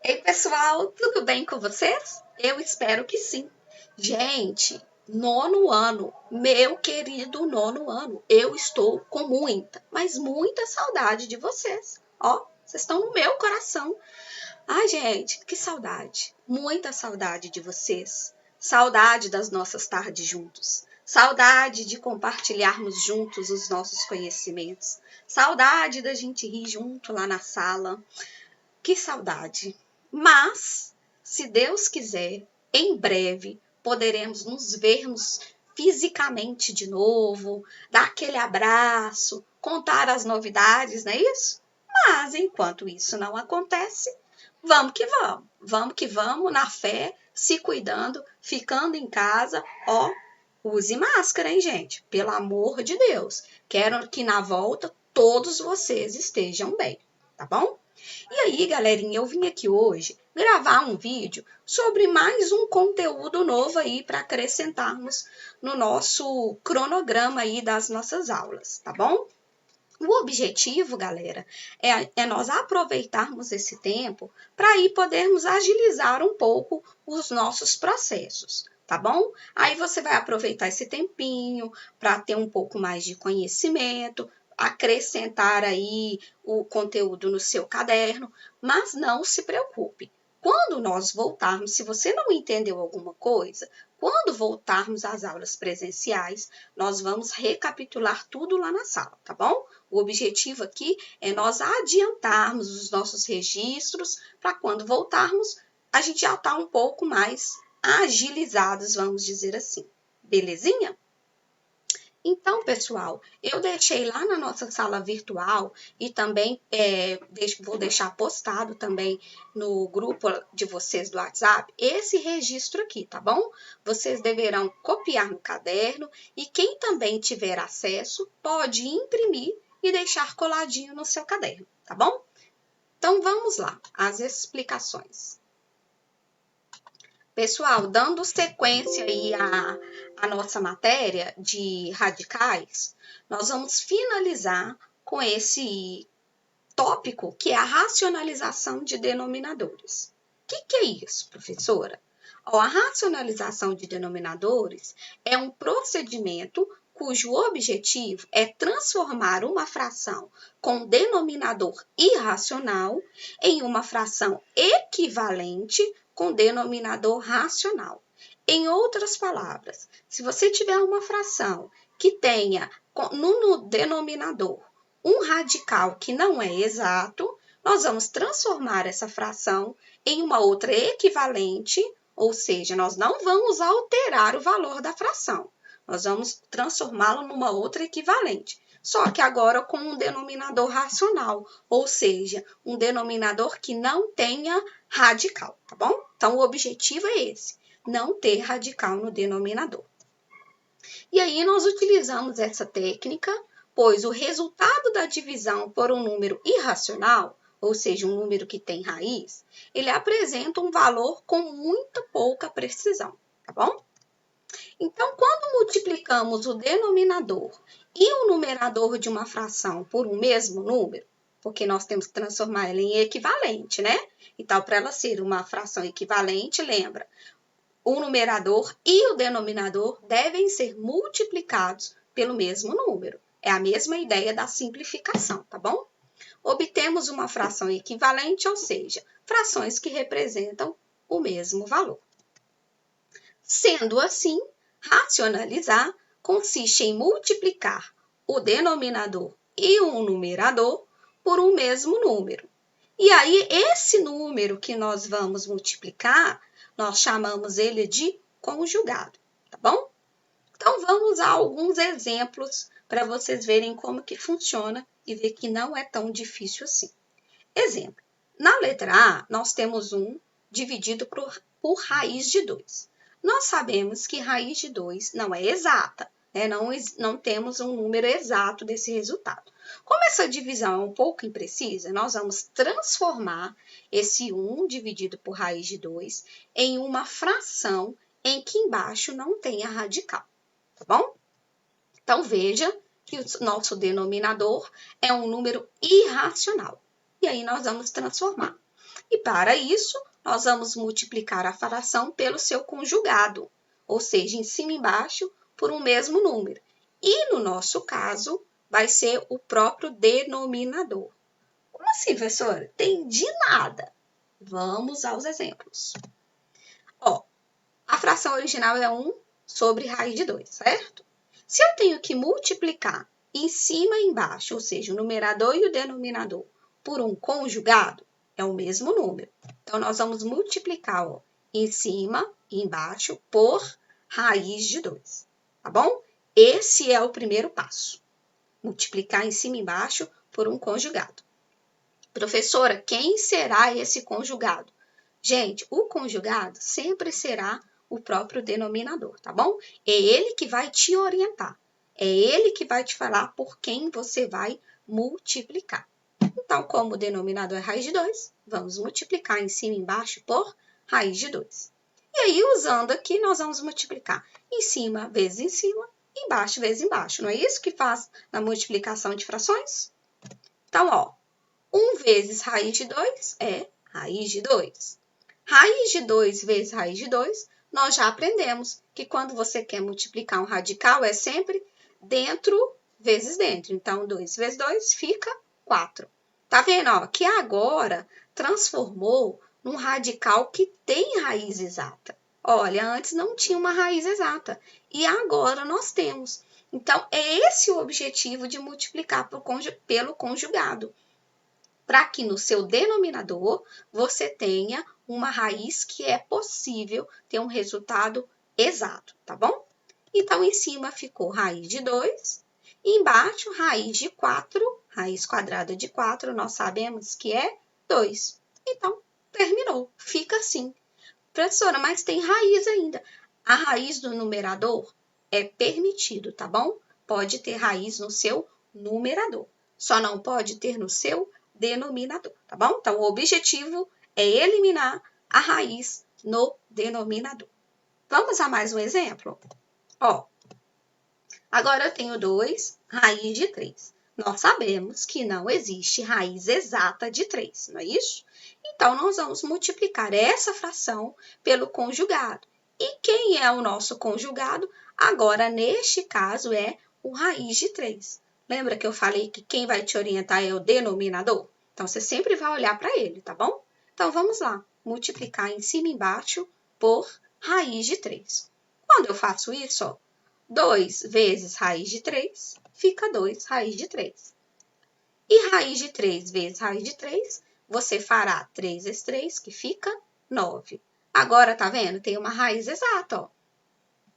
Ei, pessoal, tudo bem com vocês? Eu espero que sim. Gente, nono ano, meu querido nono ano, eu estou com muita, mas muita saudade de vocês. Ó, vocês estão no meu coração. Ai, gente, que saudade. Muita saudade de vocês. Saudade das nossas tardes juntos. Saudade de compartilharmos juntos os nossos conhecimentos. Saudade da gente rir junto lá na sala. Que saudade! Mas, se Deus quiser, em breve poderemos nos vermos fisicamente de novo, dar aquele abraço, contar as novidades, não é isso? Mas, enquanto isso não acontece, vamos que vamos, na fé, se cuidando, ficando em casa, ó, use máscara, hein, gente? Pelo amor de Deus. Quero que na volta todos vocês estejam bem, tá bom? E aí, galerinha, eu vim aqui hoje gravar um vídeo sobre mais um conteúdo novo aí para acrescentarmos no nosso cronograma aí das nossas aulas, tá bom? O objetivo, galera, é nós aproveitarmos esse tempo para aí podermos agilizar um pouco os nossos processos, tá bom? Aí você vai aproveitar esse tempinho para ter um pouco mais de conhecimento, acrescentar aí o conteúdo no seu caderno, mas não se preocupe. Quando nós voltarmos, se você não entendeu alguma coisa, quando voltarmos às aulas presenciais, nós vamos recapitular tudo lá na sala, tá bom? O objetivo aqui é nós adiantarmos os nossos registros para quando voltarmos, a gente já está um pouco mais agilizados, vamos dizer assim. Belezinha? Então, pessoal, eu deixei lá na nossa sala virtual e também vou deixar postado também no grupo de vocês do WhatsApp esse registro aqui, tá bom? Vocês deverão copiar no caderno e quem também tiver acesso pode imprimir e deixar coladinho no seu caderno, tá bom? Então, vamos lá, as explicações. Pessoal, dando sequência aí à nossa matéria de radicais, nós vamos finalizar com esse tópico que é a racionalização de denominadores. O que é isso, professora? A racionalização de denominadores é um procedimento cujo objetivo é transformar uma fração com denominador irracional em uma fração equivalente com denominador racional. Em outras palavras, se você tiver uma fração que tenha no denominador um radical que não é exato, nós vamos transformar essa fração em uma outra equivalente, ou seja, nós não vamos alterar o valor da fração, nós vamos transformá-la numa outra equivalente. Só que agora com um denominador racional, ou seja, um denominador que não tenha radical, tá bom? Então, o objetivo é esse, não ter radical no denominador. E aí, nós utilizamos essa técnica, pois o resultado da divisão por um número irracional, ou seja, um número que tem raiz, ele apresenta um valor com muito pouca precisão, tá bom? Então, quando multiplicamos o denominador e o numerador de uma fração por um mesmo número, porque nós temos que transformar ela em equivalente, né? Então, para ela ser uma fração equivalente, lembra, o numerador e o denominador devem ser multiplicados pelo mesmo número. É a mesma ideia da simplificação, tá bom? Obtemos uma fração equivalente, ou seja, frações que representam o mesmo valor. Sendo assim, racionalizar consiste em multiplicar o denominador e o numerador por um mesmo número. E aí, esse número que nós vamos multiplicar, nós chamamos ele de conjugado, tá bom? Então, vamos a alguns exemplos para vocês verem como que funciona e ver que não é tão difícil assim. Exemplo, na letra A, nós temos 1 dividido por raiz de 2. Nós sabemos que raiz de 2 não é exata, né? Não temos um número exato desse resultado. Como essa divisão é um pouco imprecisa, nós vamos transformar esse 1 dividido por raiz de 2 em uma fração em que embaixo não tem a radical, tá bom? Então, veja que o nosso denominador é um número irracional. E aí, nós vamos transformar. E para isso, nós vamos multiplicar a fração pelo seu conjugado, ou seja, em cima e embaixo, por um mesmo número. E no nosso caso, vai ser o próprio denominador. Como assim, professora? Entendi nada. Vamos aos exemplos. Ó, a fração original é 1 sobre raiz de 2, certo? Se eu tenho que multiplicar em cima e embaixo, ou seja, o numerador e o denominador, por um conjugado, é o mesmo número. Então, nós vamos multiplicar ó, em cima e embaixo por raiz de 2, tá bom? Esse é o primeiro passo. Multiplicar em cima e embaixo por um conjugado. Professora, quem será esse conjugado? Gente, o conjugado sempre será o próprio denominador, tá bom? É ele que vai te orientar. É ele que vai te falar por quem você vai multiplicar. Então, como o denominador é raiz de 2, vamos multiplicar em cima e embaixo por raiz de 2. E aí, usando aqui, nós vamos multiplicar em cima vezes em cima, embaixo vezes embaixo. Não é isso que faz na multiplicação de frações? Então, ó, 1 vezes raiz de 2 é raiz de 2. Raiz de 2 vezes raiz de 2, nós já aprendemos que quando você quer multiplicar um radical, é sempre dentro vezes dentro. Então, 2 vezes 2 fica 4. Tá vendo, ó, que agora transformou num radical que tem raiz exata. Olha, antes não tinha uma raiz exata e agora nós temos. Então, é esse o objetivo de multiplicar pelo conjugado, para que no seu denominador você tenha uma raiz que é possível ter um resultado exato, tá bom? Então, em cima ficou raiz de 2, e embaixo raiz de 4, raiz quadrada de 4, nós sabemos que é 2. Então, terminou, fica assim. Professora, mas tem raiz ainda. A raiz do numerador é permitido, tá bom? Pode ter raiz no seu numerador, só não pode ter no seu denominador, tá bom? Então, o objetivo é eliminar a raiz no denominador. Vamos a mais um exemplo? Ó, agora eu tenho 2 raiz de 3. Nós sabemos que não existe raiz exata de 3, não é isso? Então, nós vamos multiplicar essa fração pelo conjugado. E quem é o nosso conjugado? Agora, neste caso, é o raiz de 3. Lembra que eu falei que quem vai te orientar é o denominador? Então, você sempre vai olhar para ele, tá bom? Então, vamos lá. Multiplicar em cima e embaixo por raiz de 3. Quando eu faço isso, ó, 2 vezes raiz de 3 fica 2 raiz de 3. E raiz de 3 vezes raiz de 3, você fará 3 vezes 3, que fica 9. Agora, tá vendo? Tem uma raiz exata, ó.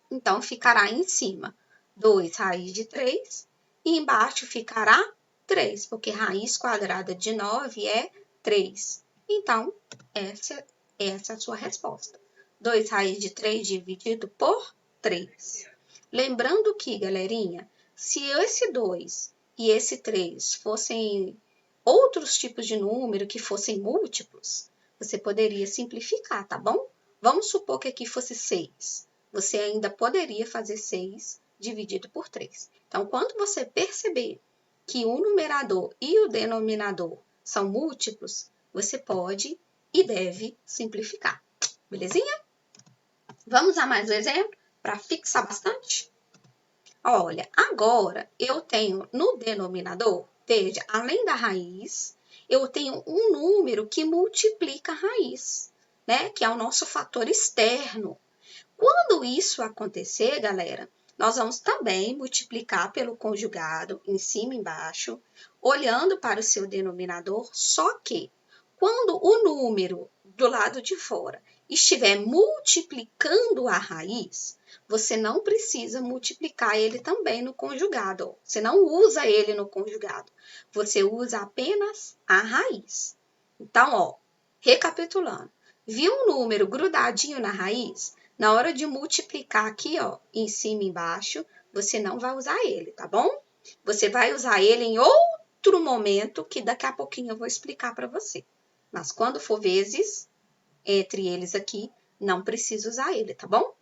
Então, ficará em cima 2 raiz de 3 e embaixo ficará 3, porque raiz quadrada de 9 é 3. Então, essa é a sua resposta. 2 raiz de 3 dividido por 3. Lembrando que, galerinha, se esse 2 e esse 3 fossem outros tipos de número que fossem múltiplos, você poderia simplificar, tá bom? Vamos supor que aqui fosse 6. Você ainda poderia fazer 6 dividido por 3. Então, quando você perceber que o numerador e o denominador são múltiplos, você pode e deve simplificar. Belezinha? Vamos a mais um exemplo para fixar bastante? Olha, agora eu tenho no denominador, veja, além da raiz, eu tenho um número que multiplica a raiz, né? Que é o nosso fator externo. Quando isso acontecer, galera, nós vamos também multiplicar pelo conjugado, em cima e embaixo, olhando para o seu denominador, só que quando o número do lado de fora estiver multiplicando a raiz, você não precisa multiplicar ele também no conjugado. Você não usa ele no conjugado. Você usa apenas a raiz. Então, ó, recapitulando. Viu um número grudadinho na raiz? Na hora de multiplicar aqui, ó, em cima e embaixo, você não vai usar ele, tá bom? Você vai usar ele em outro momento, que daqui a pouquinho eu vou explicar para você. Mas quando for vezes, entre eles aqui, não precisa usar ele, tá bom?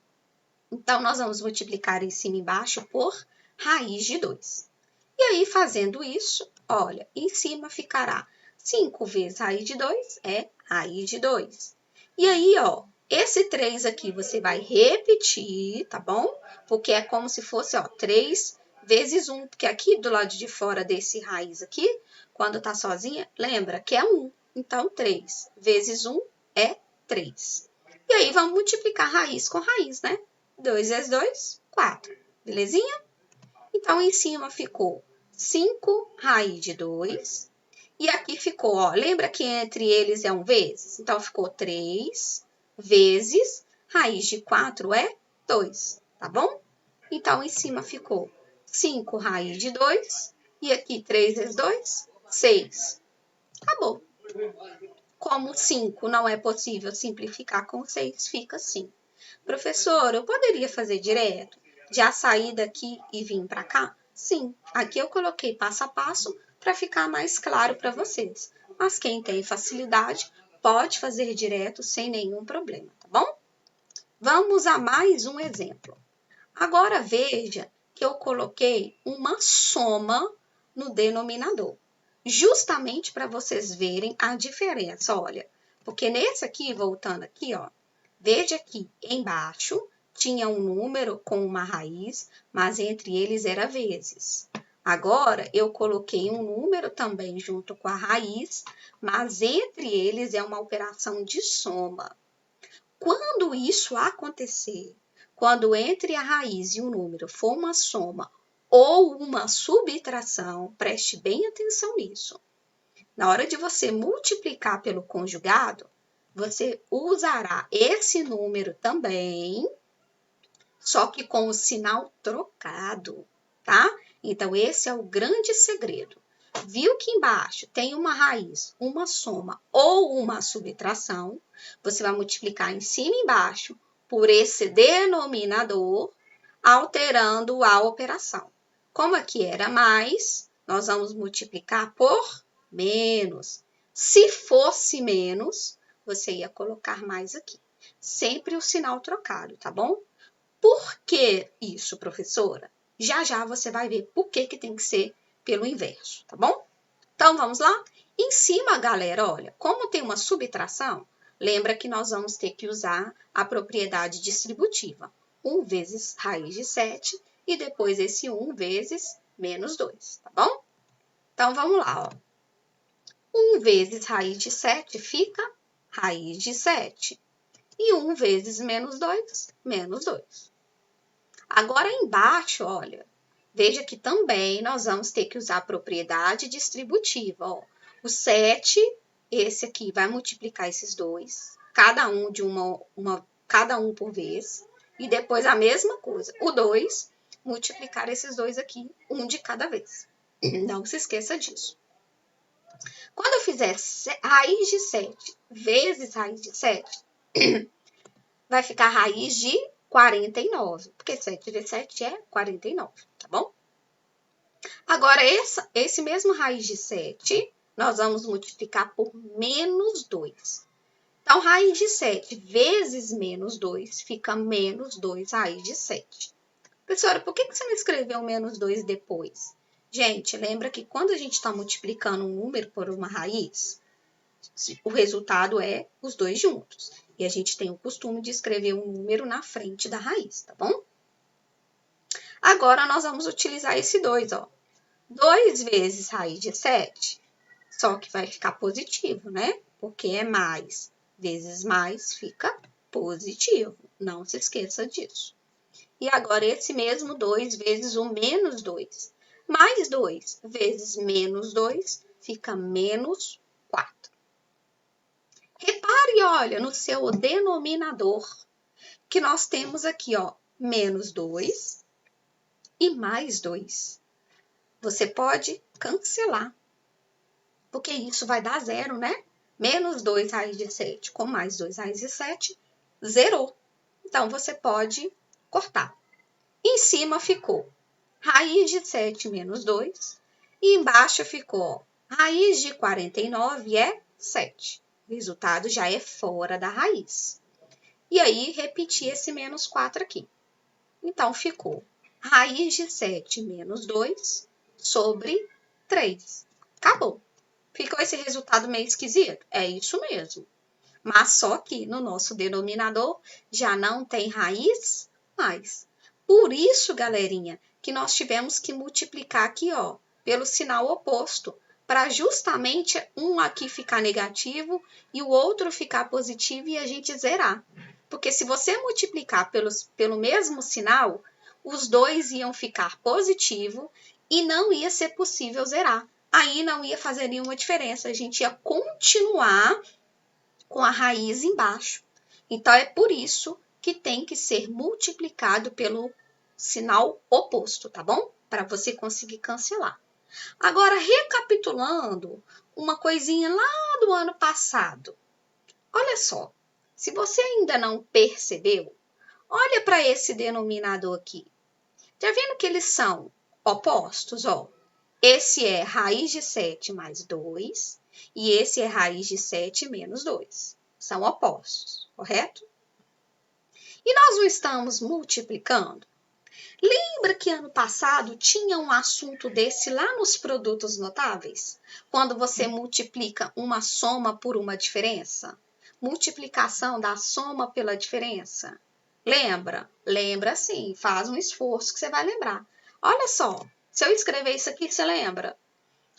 Então, nós vamos multiplicar em cima e embaixo por raiz de 2. E aí, fazendo isso, olha, em cima ficará 5 vezes raiz de 2 é raiz de 2. E aí, ó, esse 3 aqui você vai repetir, tá bom? Porque é como se fosse, ó, 3 vezes 1, porque aqui do lado de fora desse raiz aqui, quando tá sozinha, lembra que é 1. Então, 3 vezes 1 é 3. E aí, vamos multiplicar raiz com raiz, né? 2 vezes 2, 4. Belezinha? Então, em cima ficou 5 raiz de 2. E aqui ficou, ó, lembra que entre eles é um vezes? Então, ficou 3 vezes raiz de 4 é 2, tá bom? Então, em cima ficou 5 raiz de 2. E aqui 3 vezes 2, 6. Acabou. Como 5 não é possível simplificar com 6, fica assim. Professor, eu poderia fazer direto? Já sair daqui e vir para cá? Sim, aqui eu coloquei passo a passo para ficar mais claro para vocês. Mas quem tem facilidade pode fazer direto sem nenhum problema, tá bom? Vamos a mais um exemplo. Agora veja que eu coloquei uma soma no denominador, justamente para vocês verem a diferença, olha. Porque nesse aqui, voltando aqui, ó, veja que embaixo tinha um número com uma raiz, mas entre eles era vezes. Agora, eu coloquei um número também junto com a raiz, mas entre eles é uma operação de soma. Quando isso acontecer, quando entre a raiz e o número for uma soma ou uma subtração, preste bem atenção nisso. Na hora de você multiplicar pelo conjugado, você usará esse número também, só que com o sinal trocado, tá? Então, esse é o grande segredo. Viu que embaixo tem uma raiz, uma soma ou uma subtração? Você vai multiplicar em cima e embaixo por esse denominador, alterando a operação. Como aqui era mais, nós vamos multiplicar por menos. Se fosse menos, você ia colocar mais aqui. Sempre o sinal trocado, tá bom? Por que isso, professora? Já já você vai ver por que tem que ser pelo inverso, tá bom? Então, vamos lá? Em cima, galera, olha, como tem uma subtração, lembra que nós vamos ter que usar a propriedade distributiva. 1 vezes raiz de 7 e depois esse 1 vezes menos 2, tá bom? Então, vamos lá, ó. 1 vezes raiz de 7 fica raiz de 7. E 1 vezes menos 2, menos 2. Agora, embaixo, olha, veja que também nós vamos ter que usar a propriedade distributiva. Ó. O 7, esse aqui, vai multiplicar esses dois, cada um cada um por vez. E depois a mesma coisa, o 2, multiplicar esses dois aqui, um de cada vez. Não se esqueça disso. Quando eu fizer raiz de 7 vezes raiz de 7, vai ficar raiz de 49, porque 7 vezes 7 é 49, tá bom? Agora, esse mesmo raiz de 7, nós vamos multiplicar por menos 2. Então, raiz de 7 vezes menos 2 fica menos 2 raiz de 7. Professora, por que você não escreveu menos 2 depois? Gente, lembra que quando a gente está multiplicando um número por uma raiz, o resultado é os dois juntos. E a gente tem o costume de escrever um número na frente da raiz, tá bom? Agora, nós vamos utilizar esse 2, ó. 2 vezes raiz de 7, só que vai ficar positivo, né? Porque é mais vezes mais fica positivo. Não se esqueça disso. E agora, esse mesmo 2 vezes o menos 2. Mais 2 vezes menos 2 fica menos 4. Repare, olha, no seu denominador, que nós temos aqui, ó, menos 2 e mais 2. Você pode cancelar, porque isso vai dar zero, né? Menos 2 raiz de 7 com mais 2 raiz de 7, zerou. Então, você pode cortar. Em cima ficou raiz de 7 menos 2, e embaixo ficou, ó, raiz de 49 é 7. O resultado já é fora da raiz. E aí, repetir esse menos 4 aqui. Então, ficou raiz de 7 menos 2 sobre 3. Acabou. Ficou esse resultado meio esquisito? É isso mesmo. Mas só que no nosso denominador já não tem raiz mais. Por isso, galerinha, que nós tivemos que multiplicar aqui, ó, pelo sinal oposto, para justamente um aqui ficar negativo e o outro ficar positivo e a gente zerar. Porque se você multiplicar pelo mesmo sinal, os dois iam ficar positivo e não ia ser possível zerar. Aí não ia fazer nenhuma diferença, a gente ia continuar com a raiz embaixo. Então, é por isso que tem que ser multiplicado pelo sinal oposto, tá bom? Para você conseguir cancelar. Agora, recapitulando uma coisinha lá do ano passado. Olha só, se você ainda não percebeu, olha para esse denominador aqui. Já vendo que eles são opostos, ó? Esse é raiz de 7 mais 2 e esse é raiz de 7 menos 2. São opostos, correto? E nós não estamos multiplicando? Lembra que ano passado tinha um assunto desse lá nos produtos notáveis? Quando você multiplica uma soma por uma diferença? Multiplicação da soma pela diferença? Lembra? Lembra sim, faz um esforço que você vai lembrar. Olha só, se eu escrever isso aqui, você lembra?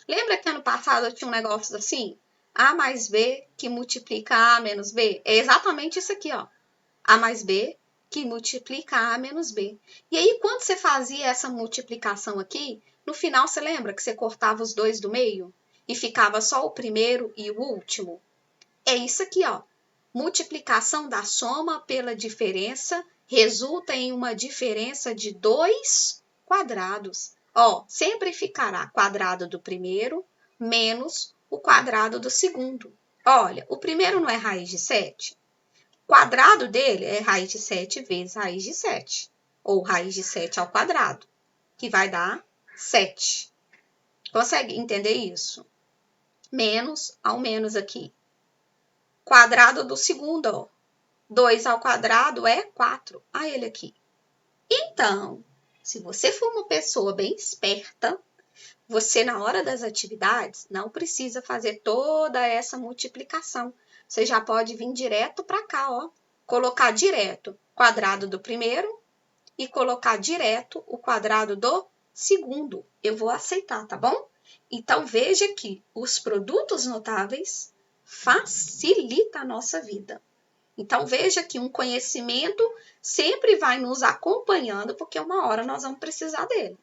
Lembra que ano passado eu tinha um negócio assim? A mais B que multiplica A menos B? É exatamente isso aqui, ó. A mais B que multiplica A menos B. E aí, quando você fazia essa multiplicação aqui, no final você lembra que você cortava os dois do meio? E ficava só o primeiro e o último? É isso aqui, ó. Multiplicação da soma pela diferença resulta em uma diferença de 2 quadrados. Ó, sempre ficará quadrado do primeiro menos o quadrado do segundo. Olha, o primeiro não é raiz de 7? O quadrado dele é raiz de 7 vezes raiz de 7. Ou raiz de 7 ao quadrado, que vai dar 7. Consegue entender isso? Menos ao menos aqui. Quadrado do segundo, ó. 2 ao quadrado é 4. Olha ele aqui. Então, se você for uma pessoa bem esperta, você, na hora das atividades, não precisa fazer toda essa multiplicação. Você já pode vir direto para cá, ó. Colocar direto o quadrado do primeiro e colocar direto o quadrado do segundo. Eu vou aceitar, tá bom? Então, veja que os produtos notáveis facilitam a nossa vida. Então, veja que um conhecimento sempre vai nos acompanhando, porque uma hora nós vamos precisar dele.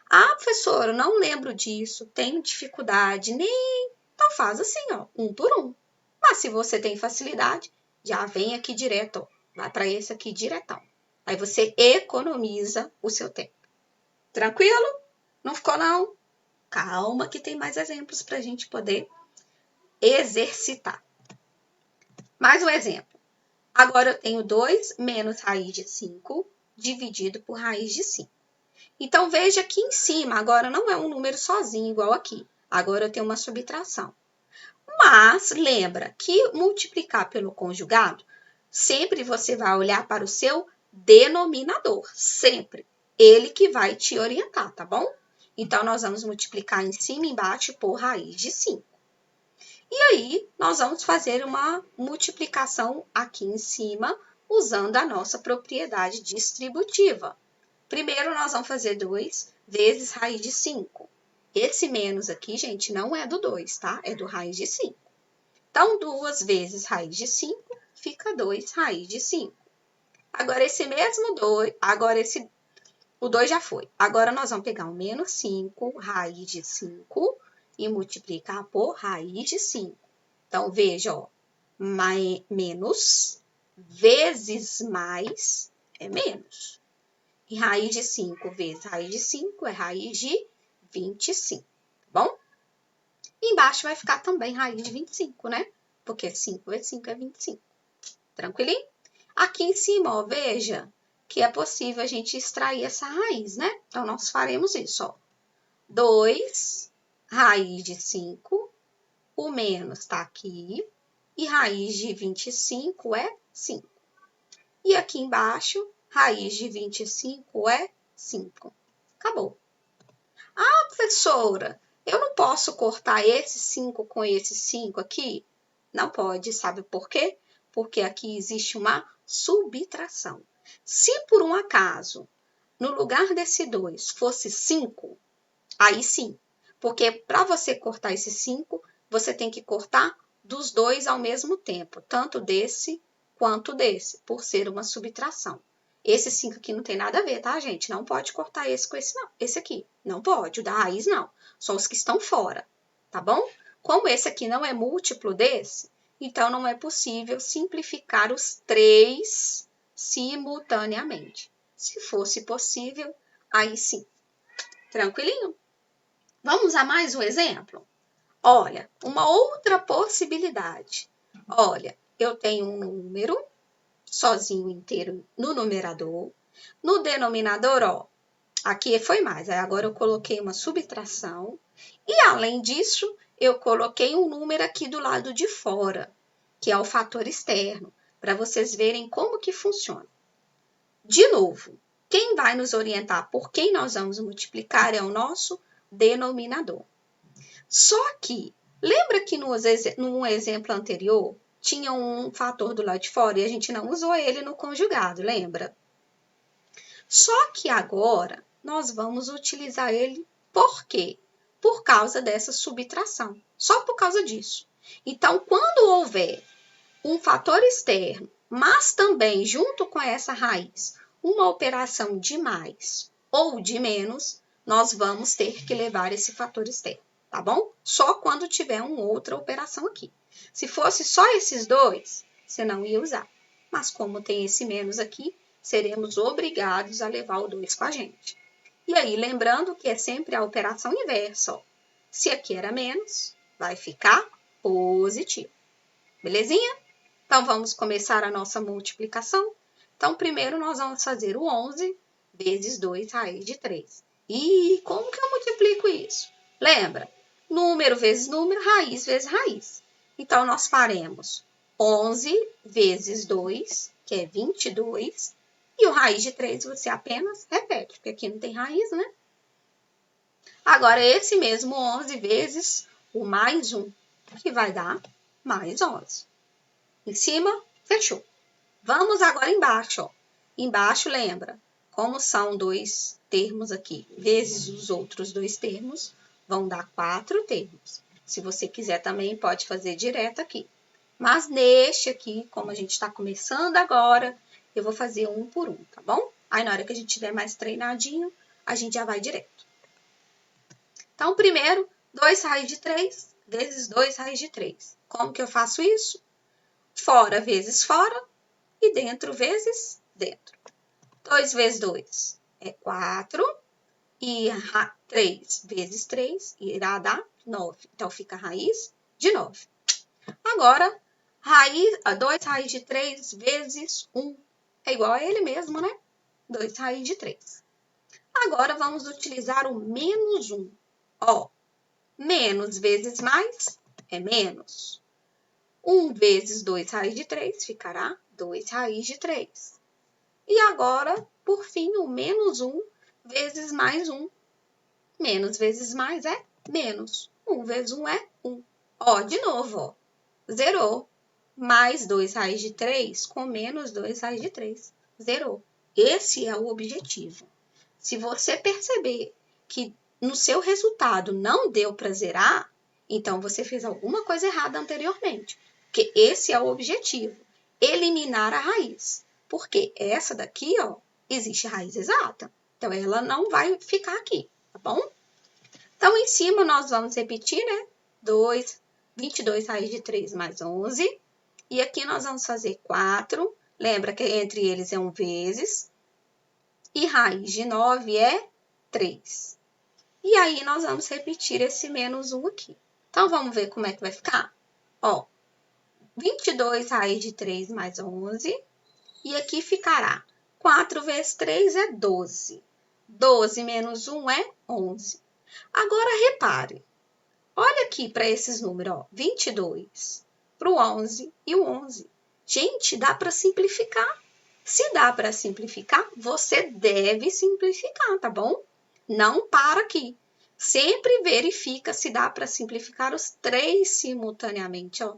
Ah, professora, não lembro disso, tenho dificuldade, nem... Então, faz assim, ó, um por um. Mas se você tem facilidade, já vem aqui direto, ó, vai para esse aqui diretão. Aí você economiza o seu tempo. Tranquilo? Não ficou, não? Calma que tem mais exemplos para a gente poder exercitar. Mais um exemplo. Agora eu tenho 2 menos raiz de 5 dividido por raiz de 5. Então, veja aqui em cima, agora não é um número sozinho, igual aqui. Agora eu tenho uma subtração. Mas, lembra que multiplicar pelo conjugado, sempre você vai olhar para o seu denominador. Sempre. Ele que vai te orientar, tá bom? Então, nós vamos multiplicar em cima e embaixo por raiz de 5. E aí, nós vamos fazer uma multiplicação aqui em cima, usando a nossa propriedade distributiva. Primeiro, nós vamos fazer 2 vezes raiz de 5. Esse menos aqui, gente, não é do 2, tá? É do raiz de 5. Então, 2 vezes raiz de 5 fica 2 raiz de 5. Agora, esse mesmo 2, o 2 já foi. Agora, nós vamos pegar o menos 5, raiz de 5, e multiplicar por raiz de 5. Então, veja, ó, menos vezes mais é menos. E raiz de 5 vezes raiz de 5 é raiz de 25, tá bom? E embaixo vai ficar também raiz de 25, né? Porque 5 vezes 5 é 25. Tranquilinho? Aqui em cima, ó, veja que é possível a gente extrair essa raiz, né? Então, nós faremos isso, ó. 2 raiz de 5, o menos está aqui, e raiz de 25 é 5. E aqui embaixo, raiz de 25 é 5. Acabou. Ah, professora, Eu não posso cortar esse 5 com esse 5 aqui? Não pode, sabe por quê? Porque aqui existe uma subtração. Se por um acaso, no lugar desse 2 fosse 5, aí sim. Porque para você cortar esse 5, você tem que cortar dos dois ao mesmo tempo, tanto desse quanto desse, por ser uma subtração. Esse 5 aqui não tem nada a ver, tá, gente? Não pode cortar esse com esse, não. Esse aqui, não pode. O da raiz, não. Só os que estão fora, tá bom? Como esse aqui não é múltiplo desse, então não é possível simplificar os 3 simultaneamente. Se fosse possível, aí sim. Tranquilinho? Vamos a mais um exemplo? Olha, uma outra possibilidade. Olha, eu tenho um número sozinho inteiro no numerador. No denominador, ó, aqui foi mais. Aí agora eu coloquei uma subtração. E além disso, eu coloquei um número aqui do lado de fora, que é o fator externo, para vocês verem como que funciona. De novo, quem vai nos orientar por quem nós vamos multiplicar é o nosso denominador. Só que, lembra que no exemplo anterior, tinha um fator do lado de fora e a gente não usou ele no conjugado, lembra? Só que agora, nós vamos utilizar ele por quê? Por causa dessa subtração. Só por causa disso. Então, quando houver um fator externo, mas também junto com essa raiz, uma operação de mais ou de menos, nós vamos ter que levar esse fator externo, tá bom? Só quando tiver uma outra operação aqui. Se fosse só esses dois, você não ia usar. Mas como tem esse menos aqui, seremos obrigados a levar o 2 com a gente. E aí, lembrando que é sempre a operação inversa, ó. Se aqui era menos, vai ficar positivo. Belezinha? Então, vamos começar a nossa multiplicação. Então, primeiro nós vamos fazer o 11 vezes 2 raiz de 3. E como que eu multiplico isso? Lembra? Número vezes número, raiz vezes raiz. Então, nós faremos 11 vezes 2, que é 22. E o raiz de 3 você apenas repete, porque aqui não tem raiz, né? Agora, esse mesmo 11 vezes o mais 1, que vai dar mais 11. Em cima, fechou. Vamos agora embaixo, ó. Embaixo, lembra, como são dois termos aqui, vezes os outros dois termos, vão dar 4 termos. Se você quiser também, pode fazer direto aqui. Mas neste aqui, como a gente está começando agora, eu vou fazer um por um, tá bom? Aí, na hora que a gente tiver mais treinadinho, a gente já vai direto. Então, primeiro, 2 raiz de 3 vezes 2 raiz de 3. Como que eu faço isso? Fora vezes fora e dentro vezes dentro. 2 vezes 2 é 4 e 3 vezes 3 irá dar 9. Então, fica a raiz de 9. Agora, 2 raiz de 3 vezes 1 é igual a ele mesmo, né? 2 raiz de 3. Agora, vamos utilizar o menos 1. Ó, menos vezes mais é menos. 1 vezes 2 raiz de 3 ficará 2 raiz de 3. E agora, por fim, o menos 1 vezes mais 1. Menos vezes mais é menos. 1 vezes 1 é 1. Ó, de novo, ó. Zerou. Mais 2 raiz de 3 com menos 2 raiz de 3. Zerou. Esse é o objetivo. Se você perceber que no seu resultado não deu para zerar, então você fez alguma coisa errada anteriormente. Porque esse é o objetivo. Eliminar a raiz. Porque essa daqui, ó, existe raiz exata. Então, ela não vai ficar aqui, tá bom? Então, em cima, nós vamos repetir, né? 22 raiz de 3 mais 11. E aqui nós vamos fazer 4. Lembra que entre eles é um vezes. E raiz de 9 é 3. E aí, nós vamos repetir esse menos 1 aqui. Então, vamos ver como é que vai ficar? Ó, 22 raiz de 3 mais 11. E aqui ficará 4 vezes 3 é 12. 12 menos 1 é 11. Agora, repare. Olha aqui para esses números, ó. 22 para o 11 e o 11. Gente, dá para simplificar. Se dá para simplificar, você deve simplificar, tá bom? Não para aqui. Sempre verifica se dá para simplificar os 3 simultaneamente, ó.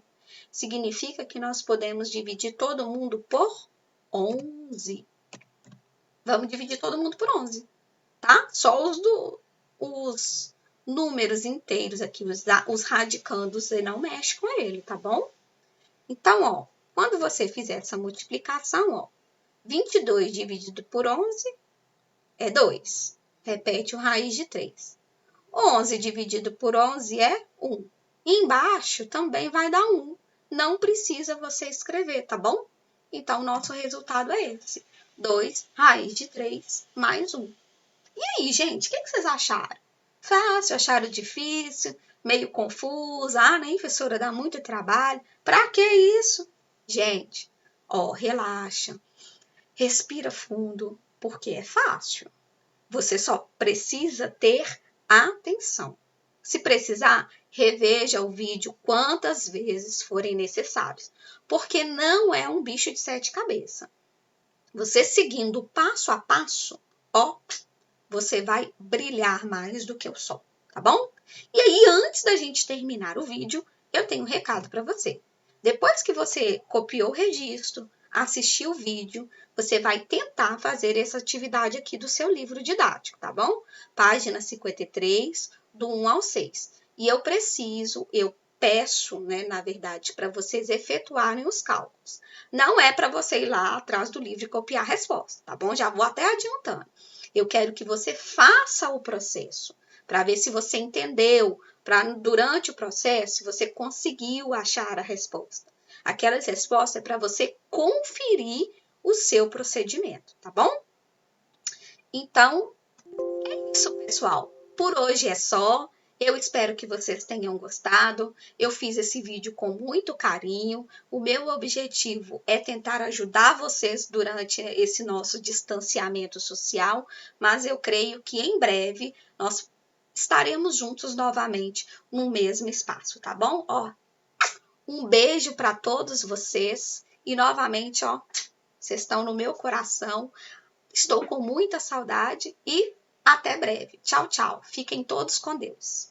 Significa que nós podemos dividir todo mundo por 11. Vamos dividir todo mundo por 11, tá? Só os números inteiros aqui, os radicandos, você não mexe com ele, tá bom? Então, ó, quando você fizer essa multiplicação, ó, 22 dividido por 11 é 2. Repete o raiz de 3. 11 dividido por 11 é 1. E embaixo também vai dar 1. Não precisa você escrever, tá bom? Então, nosso resultado é esse. 2 raiz de 3 mais 1. E aí, gente, o que vocês acharam? Fácil? Acharam difícil? Meio confuso? Ah, nem professora, dá muito trabalho. Pra que isso? Gente, ó, relaxa. Respira fundo, porque é fácil. Você só precisa ter atenção. Se precisar, reveja o vídeo quantas vezes forem necessários, porque não é um bicho de 7 cabeças. Você seguindo passo a passo, ó, você vai brilhar mais do que o sol, tá bom? E aí, antes da gente terminar o vídeo, eu tenho um recado para você. Depois que você copiou o registro, assistiu o vídeo, você vai tentar fazer essa atividade aqui do seu livro didático, tá bom? Página 53, do 1 ao 6. E eu peço, né, na verdade, para vocês efetuarem os cálculos. Não é para você ir lá atrás do livro e copiar a resposta, tá bom? Já vou até adiantando. Eu quero que você faça o processo, para ver se você entendeu, para durante o processo você conseguiu achar a resposta. Aquelas respostas é para você conferir o seu procedimento, tá bom? Então, é isso, pessoal. Por hoje é só. Eu espero que vocês tenham gostado. Eu fiz esse vídeo com muito carinho. O meu objetivo é tentar ajudar vocês durante esse nosso distanciamento social, mas eu creio que em breve nós estaremos juntos novamente no mesmo espaço, tá bom? Ó, um beijo para todos vocês e novamente, ó, vocês estão no meu coração. Estou com muita saudade e até breve. Tchau, tchau. Fiquem todos com Deus.